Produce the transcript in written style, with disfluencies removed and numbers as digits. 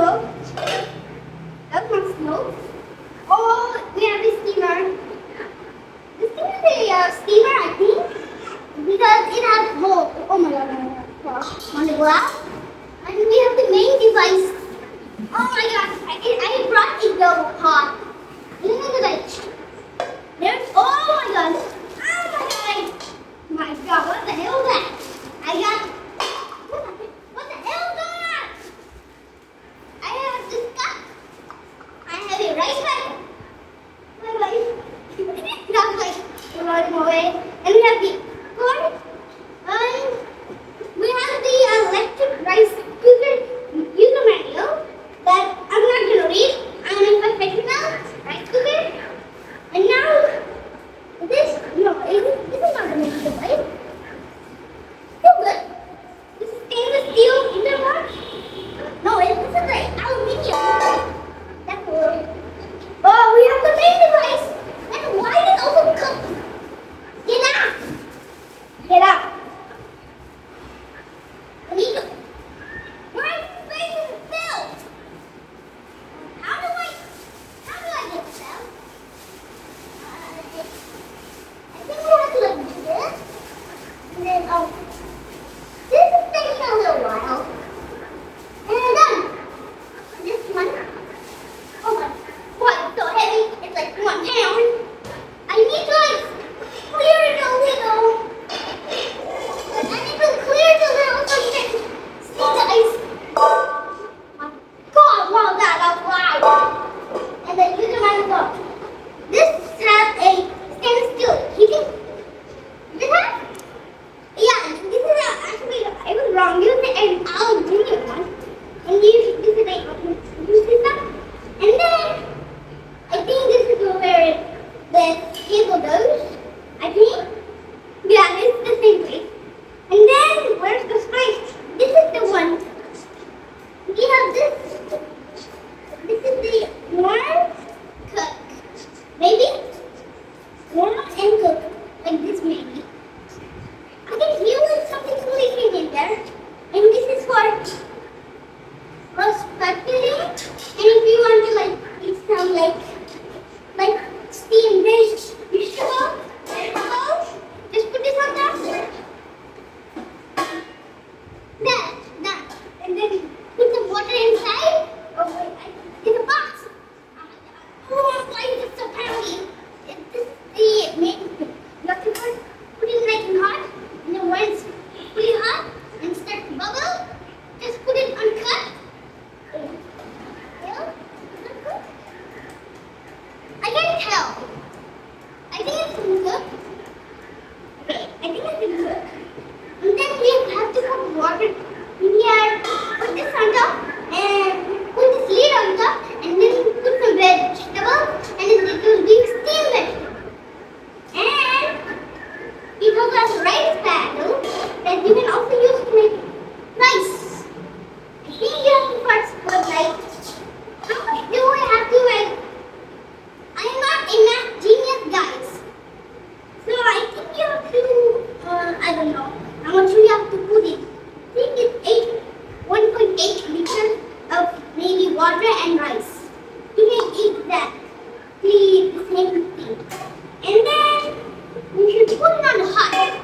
stove. That's my stove. Oh, we have a steamer. This thing is a steamer, I think, because it has holes. Oh my god, on the glass. And we have the main device. Oh my god, I brought a double pot. Look at the light. There's, oh my god. Oh my god. My god, what the hell is that? I got, what the hell is that? I have this cup. I have a rice bag. My rice. That's like rolling away. And we have the corn. And we have the electric rice cooker user manual that I'm not going to read. I'm in my professional rice cooker. And now, this, no, this is not the main device. Still good. This is stainless steel interlock. No, this is like aluminium. That's cool. Oh, we have the main device. And why did it also cook? Get out. Get out. Illegal. My face is filled. How do I get filled? I think we have to like do this. And then, oh, this is taking a little while. And I'm done. This one. Oh my, boy, it's so heavy. It's like 1 pound. I need to like clear it a little. I need to clear it a little so you can see the ice. My God, wow, that's loud. And then use my book. This has a stainless steel heating. This has? Yeah, this is actually, I was wrong. Use an aluminium one. And use it like, use this stuff. And then, I think this is where the cable goes. I think. Yeah, this is the same place. And then, where's the spice? This is the one. We have this. This is the warm cook. Maybe? Warm and cook. Like this maybe. I can feel like something's leaking in there. And this is for speculating. And if you want to like eat some like steamed vegetable, just put this on top. That. And then put some water inside. Oh wait, it's a box. Oh, why is it so poundy? This is the main thing. You have to first put it nice and hot. And then when it's fully hot and starts to bubble, just put it uncut. I can't tell. I think it's gonna cook. Okay, I think it's gonna cook. And then we have to put water in here, put this on top, and put this lid on top, and then put some vegetables, and then it will be steamed vegetable. And it also has rice paddle that you can also use to make rice. I think you have to first put like, how much do I have to like? I am not a math genius, guys. So I think you have to, I don't know how much you have to put in. I think it's 1.8 liters of maybe water and rice. You can eat that. The same thing. And then you should put it on hot.